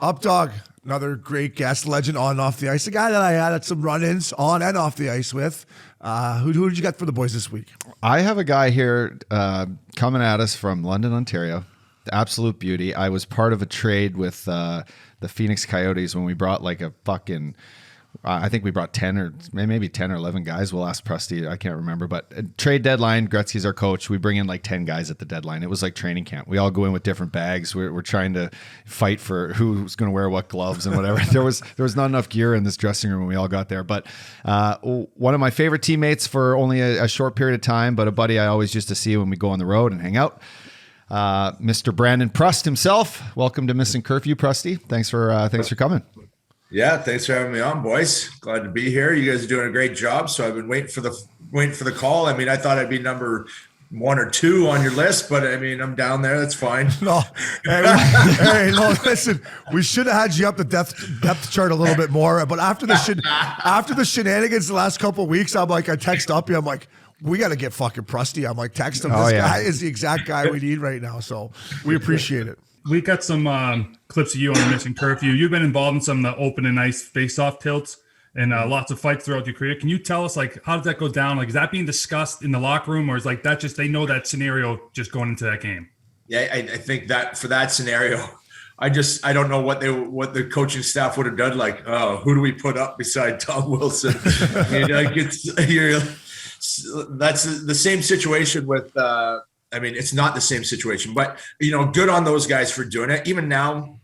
Updogg, another great guest, legend on and off the ice. A guy that I had some run-ins on and off the ice with. Who did you get for the boys this week? I have a guy here coming at us from London, Ontario. The absolute beauty. I was part of a trade with the Phoenix Coyotes when we brought like a fucking... I think we brought 10 or maybe 10 or 11 guys. We'll ask Prusty. I can't remember. But trade deadline, Gretzky's our coach. We bring in like 10 guys at the deadline. It was like training camp. We all go in with different bags. We're trying to fight for who's going to wear what gloves and whatever. There was not enough gear in this dressing room when we all got there. But one of my favorite teammates for only a short period of time, but a buddy I always used to see when we go on the road and hang out. Mr. Brandon Prust himself. Welcome to Missin Curfew, Prusty. Thanks for coming. Yeah, thanks for having me on, boys. Glad to be here. You guys are doing a great job. So I've been waiting for the call. I mean, I thought I'd be number 1 or 2 on your list, but I mean, I'm down there. That's fine. No, no. Listen, we should have had you up the depth chart a little bit more. But after the shenanigans the last couple of weeks, I'm like, I text Uppy. I'm like, we got to get fucking Prusty. I'm like, text him. This guy is the exact guy we need right now. So we appreciate it. We got some clips of you on the Missin Curfew. You've been involved in some of the open and ice face-off tilts and lots of fights throughout your career. Can you tell us, like, how did that go down? Like, is that being discussed in the locker room, or is like that just they know that scenario just going into that game? Yeah, I think that for that scenario, I don't know what the coaching staff would have done. Like, who do we put up beside Tom Wilson? That's the same situation with. I mean, it's not the same situation, but, good on those guys for doing it. Even now,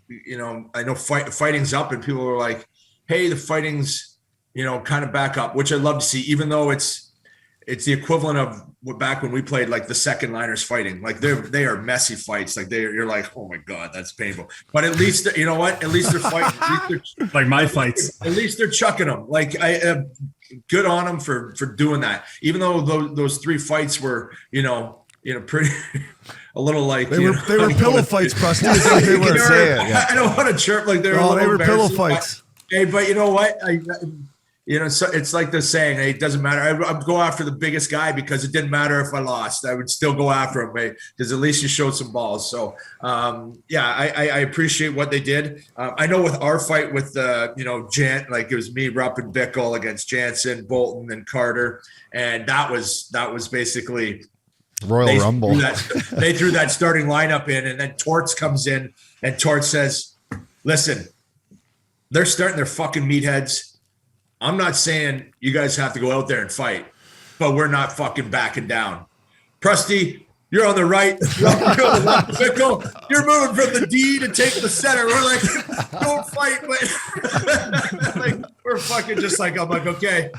I know fighting's up and people are like, hey, the fighting's, kind of back up, which I love to see, even though it's the equivalent of back when we played like the second liners fighting. Like they are messy fights. Like you're like, oh my God, that's painful. But at least, you know what? At least they're fighting. Like my fights. At least they're chucking them. Like good on them for doing that. Even though those 3 fights were, pretty a little like they were pillow fights, Prusty. I don't want to chirp like they were pillow fights. But you know what? So it's like the saying, hey, it doesn't matter. I'd go after the biggest guy because it didn't matter if I lost. I would still go after him, because at least you showed some balls. So, I appreciate what they did. I know with our fight with, like it was me, Rupp, and Bickle against Jansen, Bolton, and Carter. And that was basically Royal Rumble. They threw that starting lineup in, and then Torts comes in, and Torts says, listen, they're starting their fucking meatheads. I'm not saying you guys have to go out there and fight, but we're not fucking backing down. Prusty, you're on the right. You're on the left. Bickle, you're moving from the D to take the center. We're like, don't fight. But like, we're fucking just like, I'm like, okay.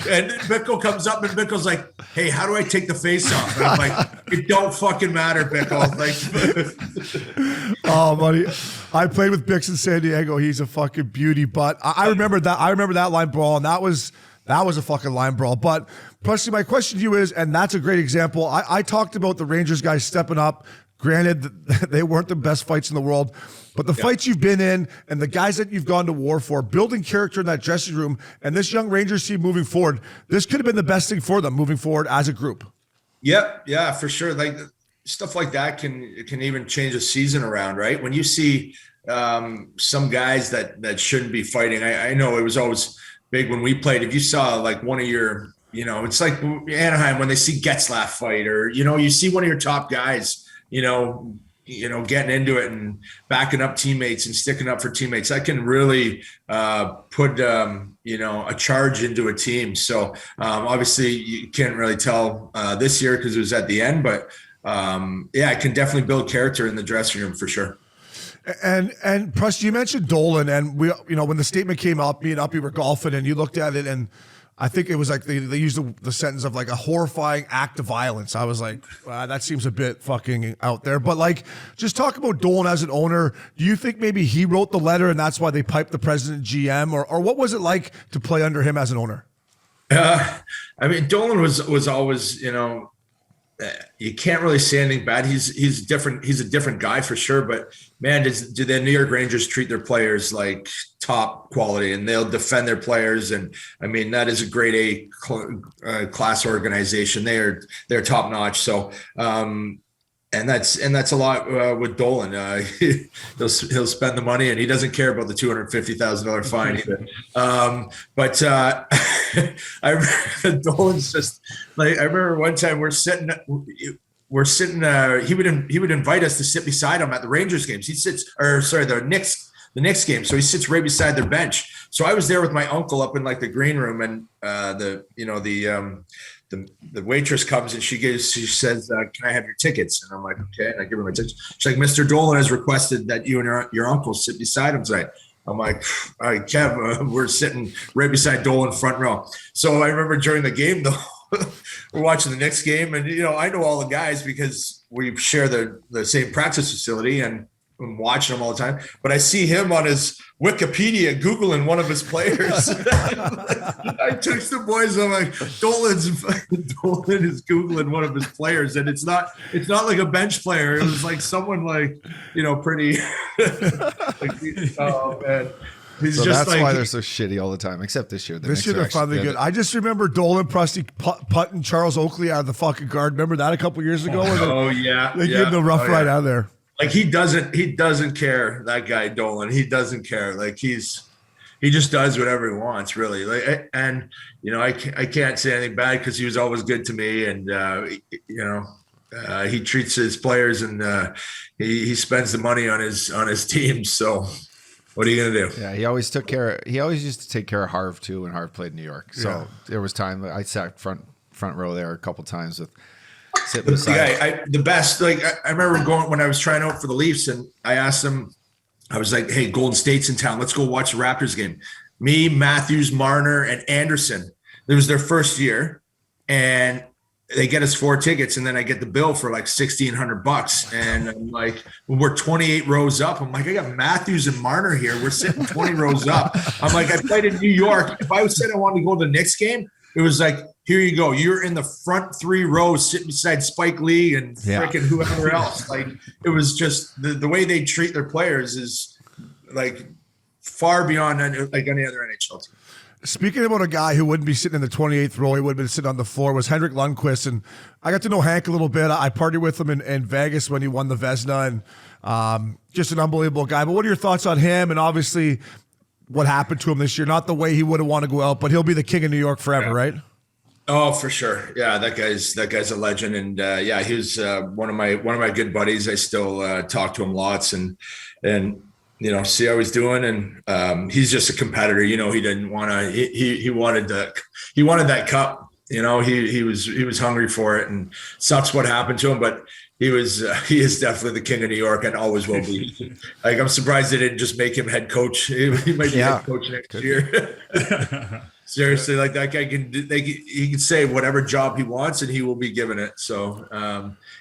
And Bickle comes up, and Bickle's like, hey, how do I take the face off? And I'm like, it don't fucking matter, Bickle. Like, oh, buddy. I played with Bix in San Diego. He's a fucking beauty. But I remember that. I remember that line brawl, and that was a fucking line brawl. But Prusty, my question to you is, and that's a great example. I talked about the Rangers guys stepping up. Granted, they weren't the best fights in the world, but the fights you've been in and the guys that you've gone to war for, building character in that dressing room, and this young Rangers team moving forward, this could have been the best thing for them moving forward as a group. Yep, yeah, for sure. Like stuff like that can even change a season around, right? When you see some guys that shouldn't be fighting, I know it was always big when we played. If you saw like one of your, it's like Anaheim when they see Getzlaf fight, or you see one of your top guys. Getting into it and backing up teammates and sticking up for teammates, that can really put, a charge into a team. So obviously you can't really tell this year because it was at the end, but it can definitely build character in the dressing room for sure. And Prust, you mentioned Dolan, and we, when the statement came up, me and Uppy were golfing, and you looked at it, and I think it was like they used the sentence of like a horrifying act of violence. I was like, that seems a bit fucking out there. But like, just talk about Dolan as an owner. Do you think maybe he wrote the letter and that's why they piped the president GM, or what was it like to play under him as an owner? I mean, Dolan was always, you can't really say anything bad. He's different. He's a different guy for sure. But man, do the New York Rangers treat their players like top quality, and they'll defend their players? And I mean, that is a grade A class organization. They're top notch. So and that's a lot with Dolan. He'll spend the money, and he doesn't care about the $250,000 fine either. But I remember Dolan's just like, I remember one time we're sitting. He would invite us to sit beside him at the Rangers games. The Knicks game. So he sits right beside their bench. So I was there with my uncle up in like the green room, and the waitress comes and she says, "Can I have your tickets?" And I'm like, "Okay." And I give her my tickets. She's like, "Mr. Dolan has requested that you and your uncle sit beside him tonight." I'm like, "All right, Kev, we're sitting right beside Dolan front row." So I remember during the game though, we're watching the Knicks game, and I know all the guys because we share the same practice facility, and I'm watching him all the time. But I see him on his Wikipedia Googling one of his players. I text the boys, I'm like, Dolan is Googling one of his players, and it's not like a bench player. It was like someone like, pretty like, oh man. He's so just that's why they're so shitty all the time, except this year. This year they're finally good. I just remember Dolan Prusty putting Charles Oakley out of the fucking guard. Remember that a couple years ago? They gave him the rough ride out of there. Like he doesn't care. That guy Dolan, he doesn't care. Like he just does whatever he wants, really. Like, and I can't say anything bad because he was always good to me, and he treats his players, and he spends the money on his team. So what are you gonna do? Yeah, he always used to take care of Harv too when Harv played in New York. So there was time I sat front row there a couple times with. The best. Like I remember going when I was trying out for the Leafs, and I asked them. I was like, "Hey, Golden State's in town. Let's go watch the Raptors game." Me, Matthews, Marner, and Anderson. It was their first year, and they get us 4 tickets, and then I get the bill for like $1,600. And I'm like, we're 28 rows up. I'm like, I got Matthews and Marner here. We're sitting 20 rows up. I'm like, I played in New York. If I said I wanted to go to the Knicks game, it was like, here you go. You're in the front 3 rows sitting beside Spike Lee and freaking whoever else. Like, it was just the way they treat their players is like far beyond like any other NHL team. Speaking about a guy who wouldn't be sitting in the 28th row, he would have been sitting on the floor, was Henrik Lundqvist. And I got to know Hank a little bit. I partied with him in Vegas when he won the Vezina, and just an unbelievable guy. But what are your thoughts on him? And obviously what happened to him this year? Not the way he would have wanted to go out, but he'll be the king of New York forever, right? Oh, for sure. Yeah, that guy's a legend, and he was one of my good buddies. I still talk to him lots, and see how he's doing. And he's just a competitor. He didn't want to. He wanted that cup. He was hungry for it, and sucks what happened to him, but he is definitely the king of New York and always will be. Like, I'm surprised they didn't just make him head coach. He might be head coach next year. Seriously, like that guy he can say whatever job he wants and he will be given it. So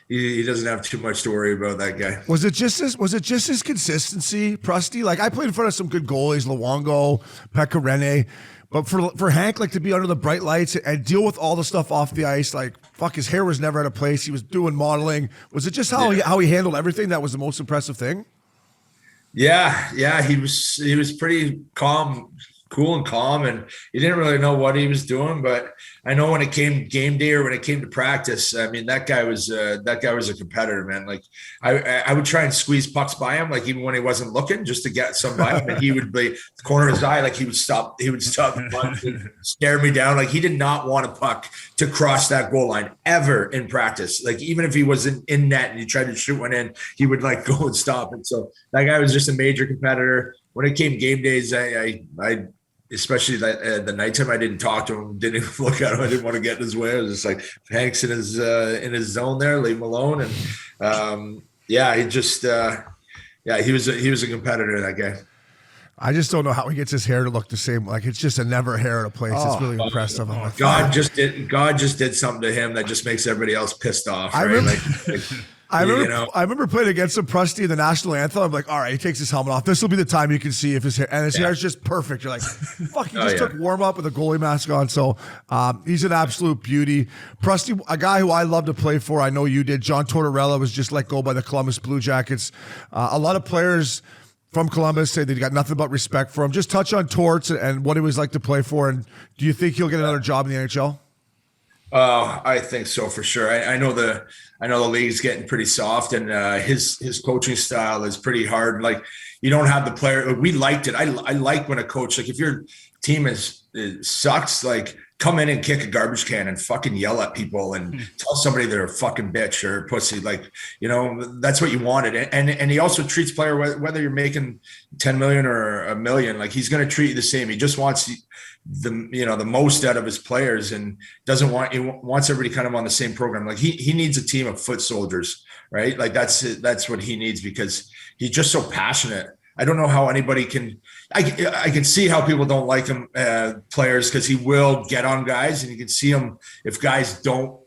he doesn't have too much to worry about, that guy. Was it just his consistency, Prusty? Like, I played in front of some good goalies, Luongo, Pekka Rinne. But for Hank, like, to be under the bright lights and deal with all the stuff off the ice, like, fuck, his hair was never out of place. He was doing modeling. Was it just how he handled everything that was the most impressive thing? Yeah, he was pretty cool and calm, and he didn't really know what he was doing. But I know when it came game day or when it came to practice, I mean, that guy was a competitor, man. Like, I would try and squeeze pucks by him, like even when he wasn't looking, just to get some by him, and he would be the corner of his eye, like he would stop the puck and stare me down. Like, he did not want a puck to cross that goal line ever in practice. Like, even if he wasn't in net and he tried to shoot one in, he would like go and stop it. So that guy was just a major competitor. When it came game days, I especially the nighttime, I didn't talk to him, didn't even look at him. I didn't want to get in his way. I was just like, Hank's in his zone there, leave him alone. And he was a competitor, that guy. I just don't know how he gets his hair to look the same. Like, it's just a never hair at a place. It's really impressive. I'm like, God just did something to him that just makes everybody else pissed off. Right? I remember playing against him, Prusty, in the national anthem. I'm like, all right, he takes his helmet off. This will be the time you can see if his hair, and his hair is just perfect. You're like, fuck, he just took warm up with a goalie mask on. So he's an absolute beauty. Prusty, a guy who I love to play for. I know you did. John Tortorella was just let go by the Columbus Blue Jackets. A lot of players from Columbus say they got nothing but respect for him. Just touch on Torts and what it was like to play for. And do you think he'll get another job in the NHL? I think so for sure. I know the league's getting pretty soft, and his coaching style is pretty hard. Like, you don't have the player. We liked it. I like when a coach, like, if your team sucks, like, come in and kick a garbage can and fucking yell at people and tell somebody they're a fucking bitch or a pussy. Like, that's what you wanted. And he also treats player, whether you're making 10 million or a million, like, he's going to treat you the same. He just wants the most out of his players, and he wants everybody kind of on the same program. Like, he needs a team of foot soldiers, right? Like, that's what he needs, because he's just so passionate. I don't know how anybody can. I can see how people don't like him, players, because he will get on guys, and you can see him if guys don't.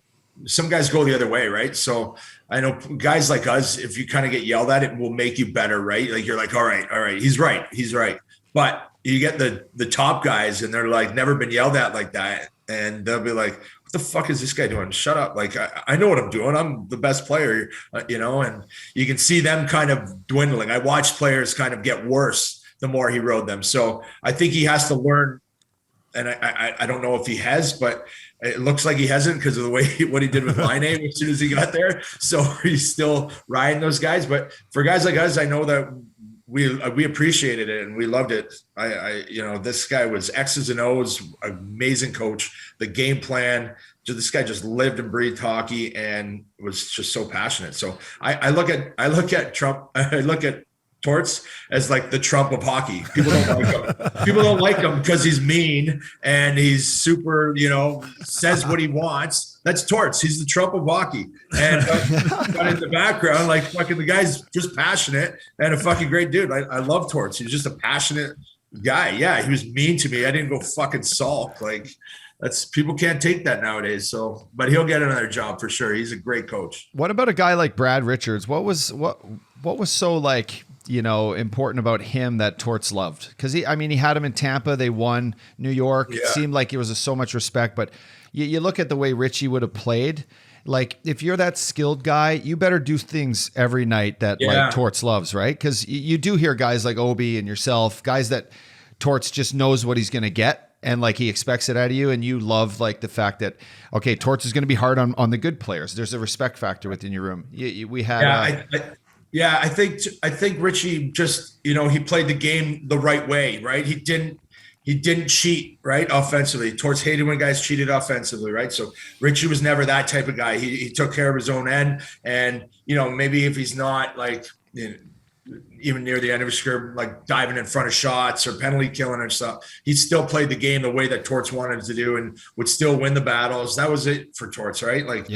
Some guys go the other way, right? So I know guys like us, if you kind of get yelled at, it will make you better, right? Like, you're like, all right, he's right. But you get the top guys, and they're like, never been yelled at like that, and they'll be like, what the fuck is this guy doing? Shut up. Like, I know what I'm doing. I'm the best player, and you can see them kind of dwindling. I watched players kind of get worse the more he rode them. So I think he has to learn, and I don't know if he has, but it looks like he hasn't, because of the way what he did with Line A as soon as he got there. So he's still riding those guys. But for guys like us, I know that we appreciated it and we loved it. This guy was X's and O's, amazing coach. The game plan, this guy just lived and breathed hockey and was just so passionate. So I look at Trump. I look at Torts as like the Trump of hockey. People don't like him. People don't like him because he's mean and he's super, says what he wants. That's Torts. He's the Trump of hockey. And but in the background, like, fucking, the guy's just passionate and a fucking great dude. I love Torts. He's just a passionate guy. Yeah, he was mean to me. I didn't go fucking sulk. Like, people can't take that nowadays. So, but he'll get another job for sure. He's a great coach. What about a guy like Brad Richards? What was so, like, important about him that Torts loved? Because he had him in Tampa. They won. New York. Yeah. It seemed like it was so much respect. But you look at the way Richie would have played. Like, if you're that skilled guy, you better do things every night that like Torts loves, right? Because you do hear guys like Obi and yourself, guys that Torts just knows what he's going to get. And like, he expects it out of you, and you love like the fact that, okay, Torts is going to be hard on the good players. There's a respect factor within your room. We had. I think Richie just, he played the game the right way, right? He didn't cheat, right? Offensively. Torts hated when guys cheated offensively, right? So Richie was never that type of guy. He took care of his own end. And, maybe if he's not like, even near the end of his career, like diving in front of shots or penalty killing and stuff, he still played the game the way that Torts wanted to do and would still win the battles. That was it for Torts, right? Like,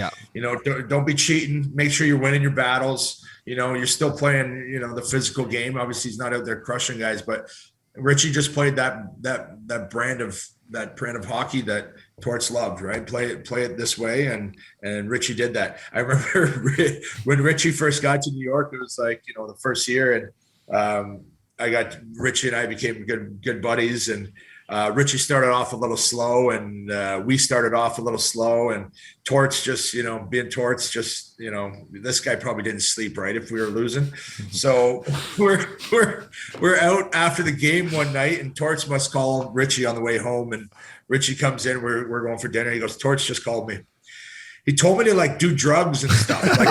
don't be cheating. Make sure you're winning your battles. You're still playing, the physical game. Obviously, he's not out there crushing guys, but Richie just played that brand of hockey that Torts loved, right? Play it this way, and Richie did that. I remember when Richie first got to New York, it was like, the first year, and Richie and I became good buddies, and Richie started off a little slow, and we started off a little slow, and Torts just, being Torts, just, this guy probably didn't sleep, right, if we were losing. So we're out after the game one night, and Torts must call Richie on the way home, and Richie comes in, we're going for dinner. He goes, Torts just called me. He told me to like do drugs and stuff. Like,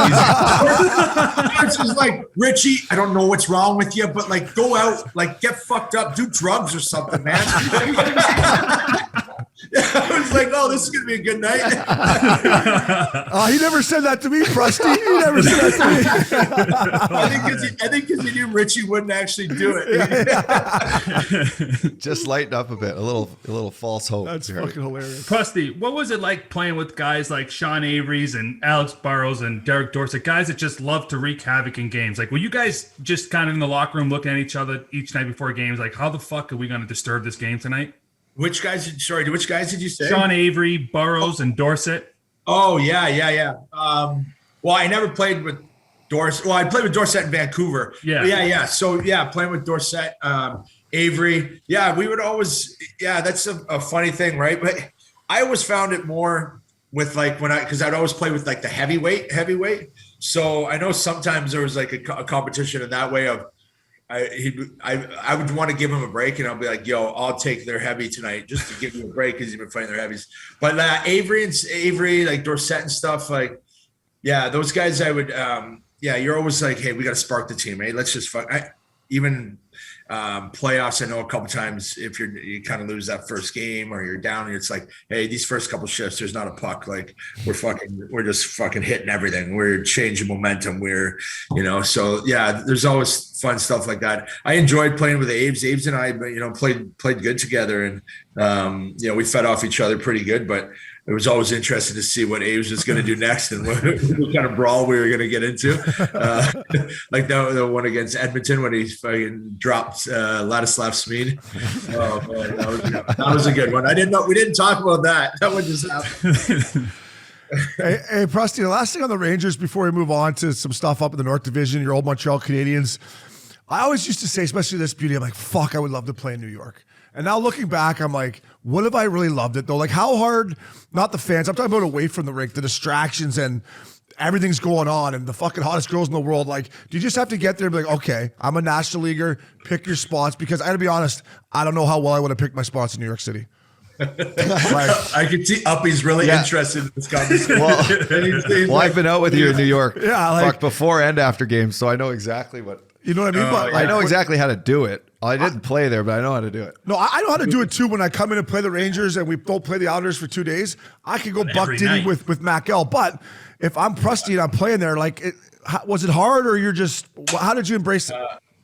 Torts was like, Richie, I don't know what's wrong with you, but like, go out, like, get fucked up, do drugs or something, man. I was like, oh, this is gonna be a good night. He never said that to me, Prusty. He never said that to me. I think because he knew Richie wouldn't actually do it. Just lighten up a bit, a little false hope. That's fucking hilarious. Prusty, what was it like playing with guys like Sean Avery's and Alex Burrows and Derek Dorsett, guys that just love to wreak havoc in games? Like, were you guys just kind of in the locker room looking at each other each night before games, like, how the fuck are we going to disturb this game tonight? Which guys did you say? Sean Avery, Burrows, and Dorsett. Oh, yeah. Well, I never played with Dorsett. Well, I played with Dorsett in Vancouver. Yeah. So, playing with Dorsett, Avery. Yeah, we would always – that's a funny thing, right? But I always found it more with like because I'd always play with like the heavyweight. So I know sometimes there was like a competition in that way of I would want to give him a break, and I'll be like, yo, I'll take their heavy tonight just to give you a break because you've been fighting their heavies. But Avery, like Dorsett and stuff, like, yeah, those guys I would, you're always like, hey, we got to spark the team, hey, let's just fuck. Even playoffs, I know a couple times if you kind of lose that first game or you're down, and it's like, hey, these first couple shifts, there's not a puck. Like we're just fucking hitting everything. We're changing momentum. So yeah, there's always fun stuff like that. I enjoyed playing with Aves. Aves and I, played good together, and we fed off each other pretty good. But it was always interesting to see what Aves was going to do next and what kind of brawl we were going to get into. Like the one against Edmonton when he fucking dropped Ladislav Smid. Oh man, that was a good one. We didn't talk about that. That one just happened. Hey, Prusty, the last thing on the Rangers before we move on to some stuff up in the North Division, your old Montreal Canadiens. I always used to say, especially this beauty, I'm like, fuck, I would love to play in New York. And now looking back, I'm like, what if I really loved it though? Like how hard, not the fans, I'm talking about away from the rink, the distractions and everything's going on and the fucking hottest girls in the world. Like, do you just have to get there and be like, okay, I'm a national leaguer, pick your spots? Because I gotta be honest, I don't know how well I would have picked my spots in New York City. I can see Uppy's really interested in this conversation. Well, I've been out with you in New York, like before and after games, so I know exactly what. You know what I mean? But I know exactly how to do it. I didn't play there, but I know how to do it. No, I know how to do it too. When I come in and play the Rangers and we don't play the Islanders for 2 days, I could go buck diddy with Mac L. But if I'm Prusty and I'm playing there, like, was it hard or how did you embrace it?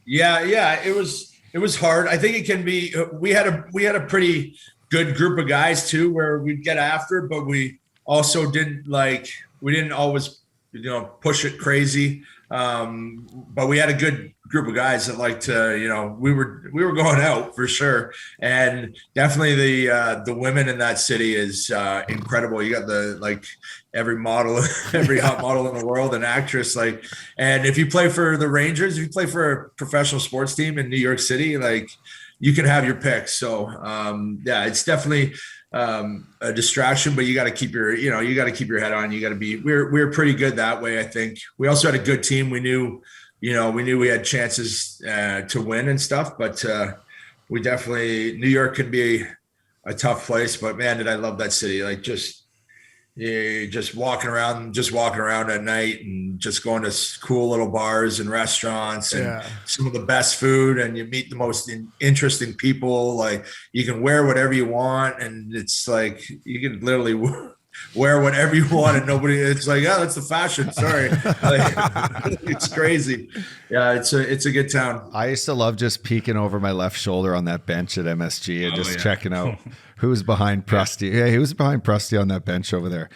It was hard. I think it can be. We had a pretty good group of guys too, where we'd get after, but we also didn't always, push it crazy. But we had a good group of guys that liked to, we were going out for sure. And definitely the women in that city is incredible. You got every model, every hot model in the world, an actress, and if you play for the Rangers, if you play for a professional sports team in New York City, you can have your picks. So it's definitely a distraction, but you got to keep your head on. You got to be, we're pretty good that way. I think we also had a good team. We knew we had chances to win and stuff, but we definitely, New York can be a tough place, but man, did I love that city. Just walking around at night and just going to cool little bars and restaurants and some of the best food, and you meet the most interesting people. Like you can wear whatever you want, and it's like you can literally wear whatever you want, and it's like, oh, that's the fashion. Sorry. It's crazy. Yeah, it's a good town. I used to love just peeking over my left shoulder on that bench at MSG and checking out who's behind Prusty. Yeah, he was behind Prusty on that bench over there.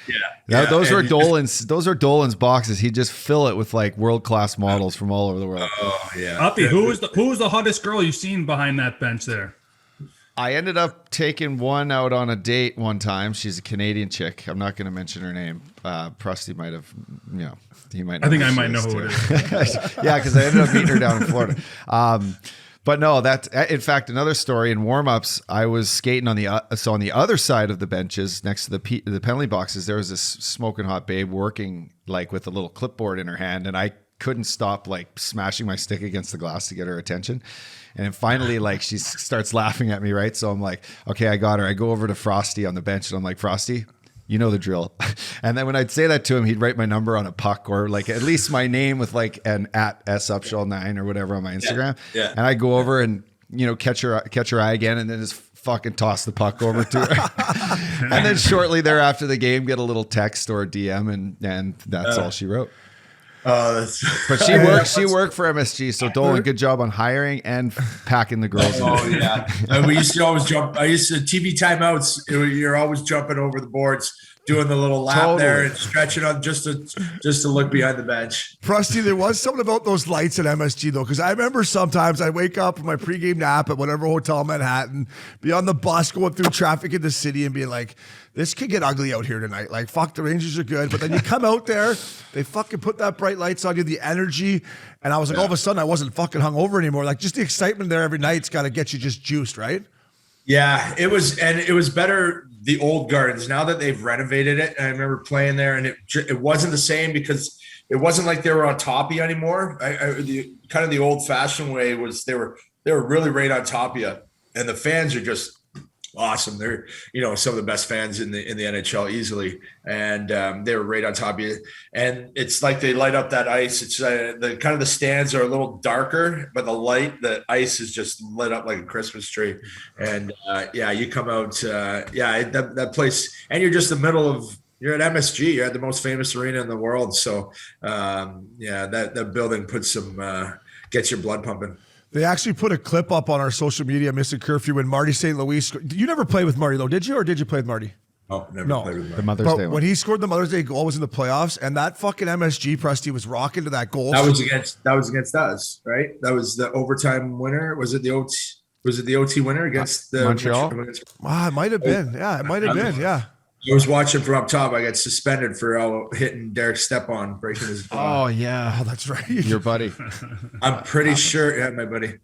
Those were Dolan's. Those are Dolan's boxes. He'd just fill it with world-class models from all over the world. Oh yeah. Uppy, who was the hottest girl you've seen behind that bench there? I ended up taking one out on a date one time. She's a Canadian chick. I'm not going to mention her name. Prusty might have, he might know. I think I might know who it is. Yeah, because I ended up meeting her down in Florida. But no, that's, in fact, another story. In warm-ups, I was skating on the other side of the benches next to the penalty boxes. There was this smoking hot babe working with a little clipboard in her hand, and I couldn't stop smashing my stick against the glass to get her attention. And then finally, she starts laughing at me, right? So I'm like, okay, I got her. I go over to Frosty on the bench and I'm like, Frosty, you know the drill. And then when I'd say that to him, he'd write my number on a puck or at least my name with an @SUpshall9 or whatever on my Instagram. Yeah. And I go over and, catch her eye again and then just fucking toss the puck over to her. And then shortly thereafter the game, get a little text or a DM and that's all she wrote. But she worked for MSG. So Dolan, good job on hiring and packing the girls. Oh yeah, we used to always jump. I used to TV timeouts. You're always jumping over the boards, doing the little lap there and stretching on just to look behind the bench. Prusty, there was something about those lights at MSG though, because I remember sometimes I'd wake up from my pregame nap at whatever hotel in Manhattan, be on the bus going through traffic in the city and be like, this could get ugly out here tonight. Fuck, the Rangers are good. But then you come out there, they fucking put that bright lights on you, the energy. And I was like, all of a sudden, I wasn't fucking hungover anymore. Just the excitement there every night's got to get you just juiced, right? Yeah, it was better the old gardens. Now that they've renovated it, I remember playing there, and it wasn't the same because it wasn't like they were on top of you anymore. Kind of the old fashioned way was they were really right on top of you, and the fans are just awesome. They're, some of the best fans in the NHL easily. And they were right on top of you. And it's like they light up that ice. It's the stands are a little darker, but the ice is just lit up like a Christmas tree. And you come out, that place, and you're just you're at MSG. You're at the most famous arena in the world. So that building puts gets your blood pumping. They actually put a clip up on our social media, Missin Curfew, when Marty St. Louis. You never played with Marty, though, did you? Or did you play with Marty? Oh, never played with Marty. The Mother's Day one. When he scored the Mother's Day goal, was in the playoffs, and that fucking MSG, Prusty, was rocking to that goal. That was against us, right? That was the overtime winner. Was it the OT winner against the Montreal? It might have been. Yeah, it might have been. Yeah. I was watching from up top. I got suspended for hitting Derek Stepan, breaking his ball. Oh, yeah. Oh, that's right. Your buddy. I'm pretty sure. Yeah, my buddy.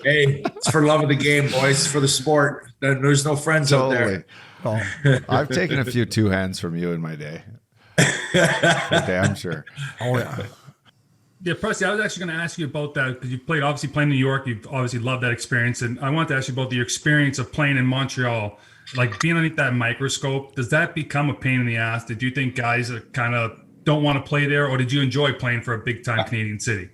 Hey, it's for love of the game, boys. It's for the sport. There's no friends out there. Oh. I've taken a few two hands from you in my day. Damn sure. Oh, yeah. Yeah, Prusty, I was actually going to ask you about that because you've obviously playing in New York. You've obviously loved that experience. And I wanted to ask you about your experience of playing in Montreal. Like being underneath that microscope, does that become a pain in the ass? Did you think guys kind of don't want to play there? Or did you enjoy playing for a big-time Canadian city?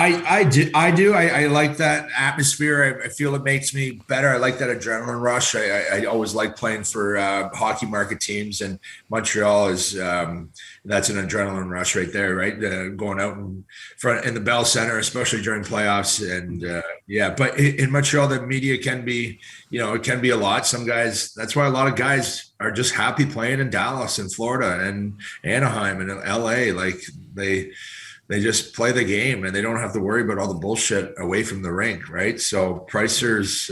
I do. I like that atmosphere. I feel it makes me better. I like that adrenaline rush. I always like playing for hockey market teams, and Montreal is that's an adrenaline rush right there, right? Going out in front in the Bell Center, especially during playoffs, and But in Montreal, the media can be, it can be a lot. Some guys. That's why a lot of guys are just happy playing in Dallas and Florida and Anaheim and LA. Like they just play the game and they don't have to worry about all the bullshit away from the rink, right? So pricers,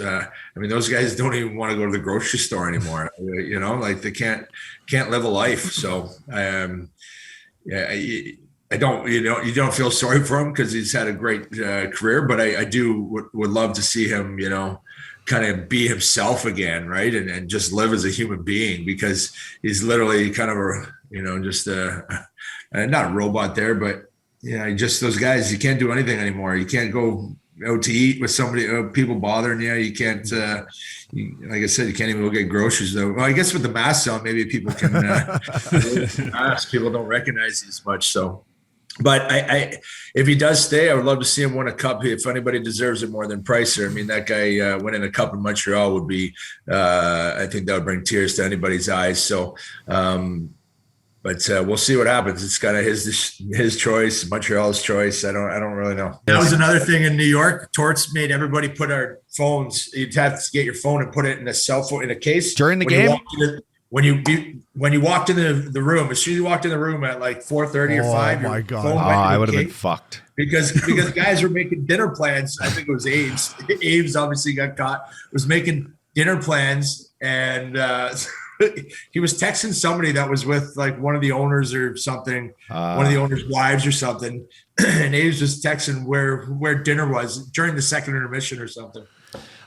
those guys don't even want to go to the grocery store anymore. Like they can't live a life. So I don't, you don't feel sorry for him because he's had a great career, but I would love to see him, kind of be himself again, right? And just live as a human being, because he's literally kind of not a robot there, but just those guys, you can't do anything anymore. You can't go out to eat with somebody, people bothering you. You can't, like I said, you can't even go get groceries though. Well, I guess with the mask on, maybe people can, people don't recognize you as much. So, but if he does stay, I would love to see him win a cup. If anybody deserves it more than Pricer, that guy winning a cup in Montreal would be, I think that would bring tears to anybody's eyes. So, but we'll see what happens. It's kind of his choice, Montreal's choice. I don't really know. That was another thing in New York. Torts made everybody put our phones. You'd have to get your phone and put it in a cell phone in a case during the game. When you walked in the room, as soon as you walked in the room at like 4:30 or 5, my God, I would have been fucked because guys were making dinner plans. I think it was Aves. Aves obviously got caught. Was making dinner plans and. He was texting somebody that was with like one of the owners or something, one of the owner's wives or something. And he was just texting where dinner was during the second intermission or something.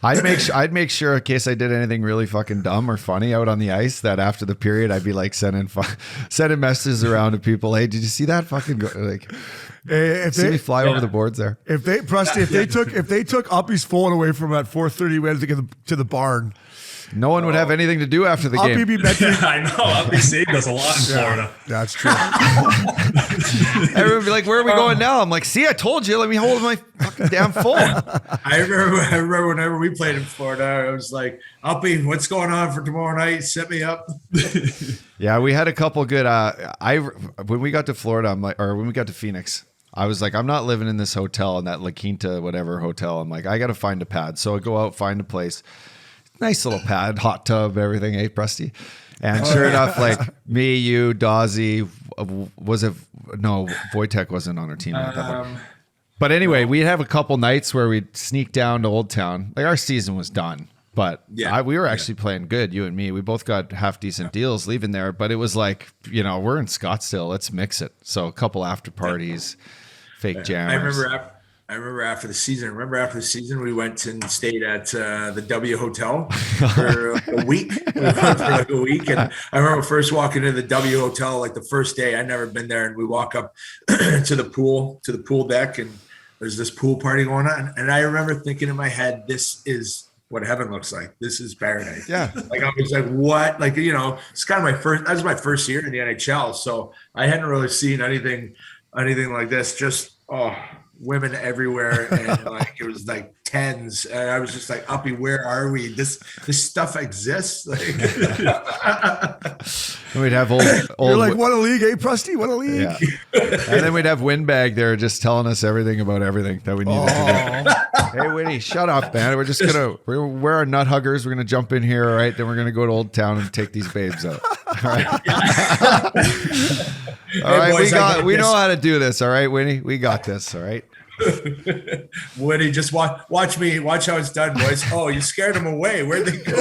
I'd make sure in case I did anything really fucking dumb or funny out on the ice that after the period, I'd be like sending messages around to people. Hey, did you see that fucking see me fly over the boards there? If they took Uppy's phone away from him at 4:30, we had to get to the barn. No one would have anything to do after the game. I know. Uppy saved us a lot in Florida. That's true. Everyone would be like, where are we going now? I'm like, see, I told you. Let me hold my fucking damn phone. I remember whenever we played in Florida, I was like, Uppy, what's going on for tomorrow night? Set me up. Yeah, we had a couple good. When we got to Florida, when we got to Phoenix, I was like, I'm not living in this hotel, in that La Quinta, whatever hotel. I'm like, I got to find a pad. So I go out, find a place. Nice little pad, hot tub, everything, Prusty? And sure enough, like me, you, Dawsey, Wojtek wasn't on our team at that point. But anyway, we'd have a couple nights where we'd sneak down to Old Town. Like our season was done, but we were actually playing good, you and me. We both got half decent deals leaving there, but it was like, we're in Scottsdale, let's mix it. So a couple after parties, fake jammers. I I remember after the season, we went and stayed at the W Hotel for like a week. We went for like a week, and I remember first walking into the W Hotel like the first day. I'd never been there, and we walk up to the pool deck, and there's this pool party going on. And I remember thinking in my head, "This is what heaven looks like. This is paradise." Yeah. Like I was like, "What?" Like it's kind of that was my first year in the NHL, so I hadn't really seen anything like this. Just women everywhere, and like it was like tens, and I was just like, Uppy, where are we? This stuff exists. Like And we'd have old You're like, what a league, eh, Prusty? What a league. yeah. And then we'd have Windbag there just telling us everything about everything that we needed to know. Hey, Winnie, shut up, man. We're our nut huggers. We're gonna jump in here, all right? Then we're gonna go to Old Town and take these babes out. All right. All right, boys, we know how to do this, all right, Winnie? We got this, all right? Woody, just watch me. Watch how it's done, boys. Oh, you scared them away. Where'd they go?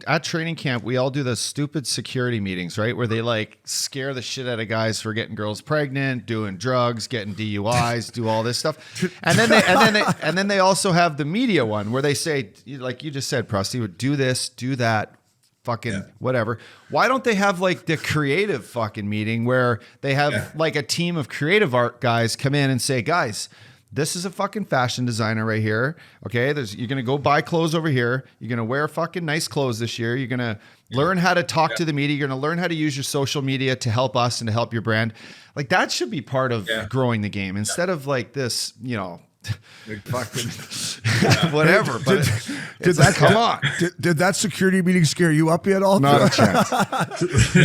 At training camp, we all do those stupid security meetings, right? Where they like scare the shit out of guys for getting girls pregnant, doing drugs, getting DUIs, do all this stuff. And then they also have the media one where they say, like you just said, Prusty, would do this, do that, fucking whatever. Why don't they have like the creative fucking meeting where they have like a team of creative art guys come in and say, guys, this is a fucking fashion designer right here. Okay. You're going to go buy clothes over here. You're going to wear fucking nice clothes this year. You're going to learn how to talk to the media. You're going to learn how to use your social media to help us and to help your brand. Like that should be part of growing the game instead of like this, fucking whatever. But come on. Did that security meeting scare you up at all? Not a chance.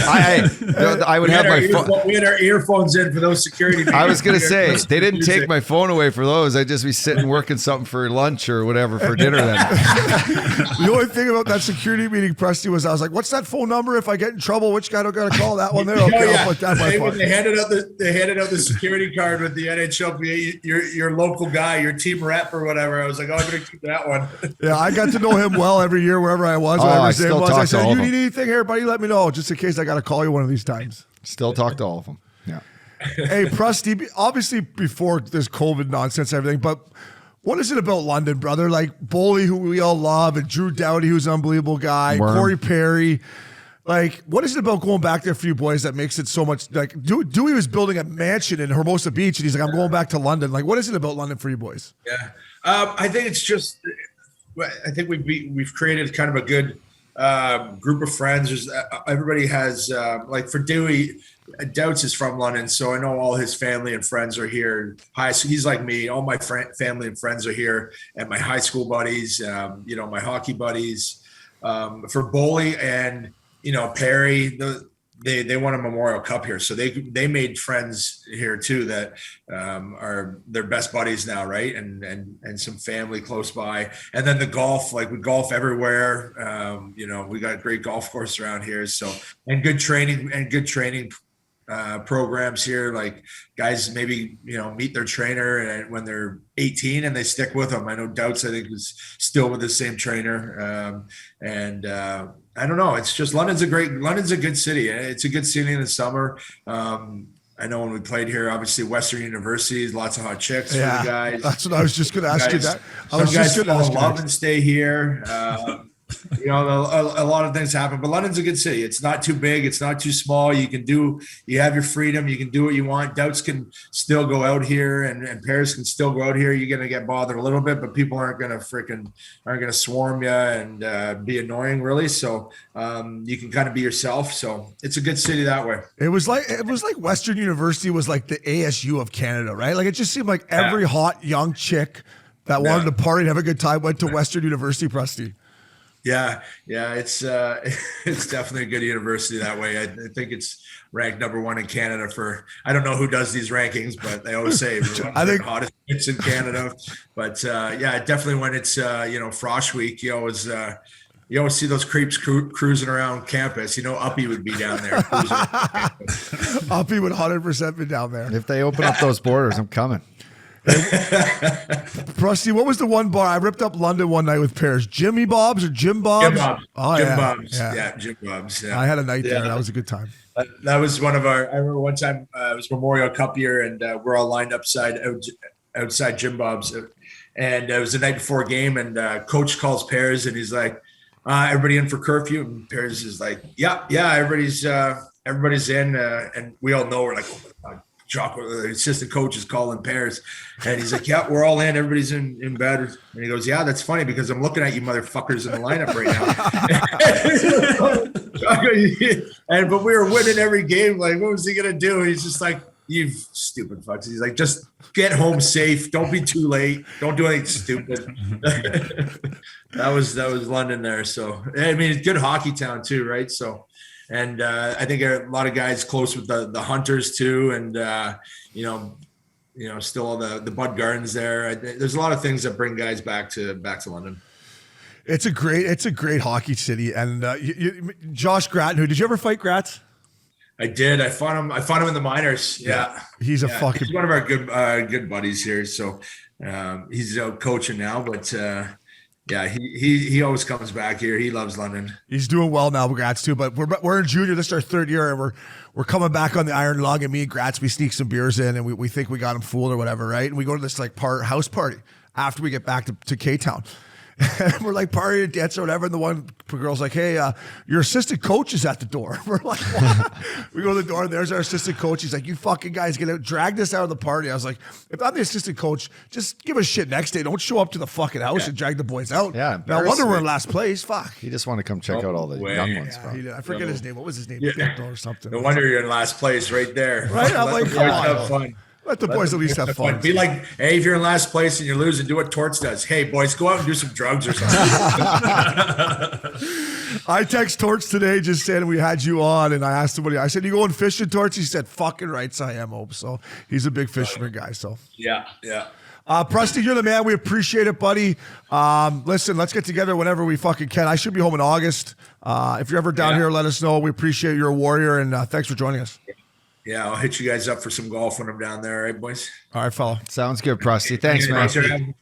I would have my phone. We had our earphones in for those security meetings. I was going to say, they didn't take my phone away for those. I'd just be sitting working something for lunch or whatever for dinner then. The only thing about that security meeting, Prusty, was I was like, what's that phone number? If I get in trouble, which guy do I got to call? That one there? Okay, I'll put that in my phone. They handed out the security card with the NHL, your local guy, your team rep or whatever. I was like, I'm going to keep that one. Yeah, I got to know him well every year, wherever I was. I still talk I to said, all you of them. need anything here, buddy? Let me know, just in case I got to call you one of these times. Still talk to all of them. Yeah. Hey, Prusty, obviously before this COVID nonsense and everything, but what is it about London, brother? Like Boley, who we all love, and Drew Doughty, who's an unbelievable guy, Worm. Corey Perry. Like, what is it about going back there for you boys that makes it so much? Like, Dewey was building a mansion in Hermosa Beach, and he's like, I'm going back to London. Like, what is it about London for you boys? Yeah, I think it's just. I think we've created kind of a good group of friends. There's everybody has like for Dewey, Douts is from London, so I know all his family and friends are here. So he's like me. All my family and friends are here, and my high school buddies, my hockey buddies. For Boley and Perry, they won a Memorial Cup here, so they made friends here too that are their best buddies now, right? And some family close by, and then the golf, like we golf everywhere. We got a great golf course around here, so and good training programs here. Like guys maybe meet their trainer when they're 18 and they stick with them. I know Douts I think was still with the same trainer, I don't know. It's just London's a good city. It's a good city in the summer. I know when we played here, obviously Western University, lots of hot chicks for the guys. That's what I was just going to ask you. That some guys fall in love and stay here. A lot of things happen, but London's a good city. It's not too big. It's not too small. You have your freedom. You can do what you want. Douts can still go out here and Paris can still go out here. You're going to get bothered a little bit, but people aren't going to swarm you and be annoying really. So you can kind of be yourself. So it's a good city that way. It was like Western University was like the ASU of Canada, right? Like it just seemed like every hot young chick that wanted to party and have a good time went to Western University, Prusty. Yeah, it's definitely a good university that way. I think it's ranked number 1 in Canada for. I don't know who does these rankings, but they always say I think hottest hits in Canada. But definitely when it's Frosh Week, you always see those creeps cruising around campus. Uppy would be down there. Uppy would 100% be down there if they open up those borders. I'm coming. Prusty, what was the one bar I ripped up London one night with Pears? Jimmy Bob's or Jim Bob's? Jim Bob's. Oh, Jim yeah. Bob's. Yeah. Yeah, Jim Bob's. Yeah. I had a night there. Yeah. That was a good time. That was one of our. I remember one time it was Memorial Cup year, and we're all lined up outside Jim Bob's, and it was the night before a game, and coach calls Pears, and he's like, "Everybody in for curfew?" And Pears is like, "Yeah, everybody's in," and we all know we're like, "Oh my God." Jocko, the assistant coach, is calling Pears, and he's like, "Yeah, we're all in. Everybody's in bed." And he goes, "Yeah, that's funny because I'm looking at you motherfuckers in the lineup right now." But we were winning every game. Like, what was he gonna do? He's just like, "You stupid fucks." He's like, "Just get home safe. Don't be too late. Don't do anything stupid." That was London there. So I mean, it's good hockey town too, right? So. And I think a lot of guys close with the Hunters too, and still all the Bud Gardens there. There's a lot of things that bring guys back to London. It's a great hockey city. And Josh Gratton, did you ever fight Gratz? I did. I fought him in the minors. Yeah. He's he's one of our good buddies here. So he's out coaching now, but. Yeah, he always comes back here. He loves London. He's doing well now, Gratz too. But we're in junior. This is our third year, and we're coming back on the Iron Lung. And me and Gratz, we sneak some beers in, and we think we got him fooled or whatever, right? And we go to this like house party after we get back to K-Town. And we're like partying and dancing or whatever. And the one girl's like, "Hey, your assistant coach is at the door." We're like, "What?" We go to the door and there's our assistant coach. He's like, "You fucking guys gonna drag this out of the party." I was like, "If I'm the assistant coach, just give a shit next day. Don't show up to the fucking house and drag the boys out." Yeah, no wonder we're in last place. Fuck. He just wanted to come check out all the young ones. Yeah, I forget his name. What was his name? Yeah. Or something. No wonder you're in last place right there. Right? I'm like, come on. Have fun. Let the boys at least have fun. Be like, hey, if you're in last place and you're losing, do what Torts does. Hey, boys, go out and do some drugs or something. I text Torts today just saying we had you on, and I asked him, I said, "You going fishing, Torts?" He said, "Fucking rights, I am, Hope." So he's a big fisherman guy. So yeah. Prusty, you're the man. We appreciate it, buddy. Listen, let's get together whenever we fucking can. I should be home in August. If you're ever down here, let us know. We appreciate you're a warrior, and thanks for joining us. Yeah, I'll hit you guys up for some golf when I'm down there. All right, boys? All right, fella. Sounds good, Prusty. Thanks, man. Thanks for having me.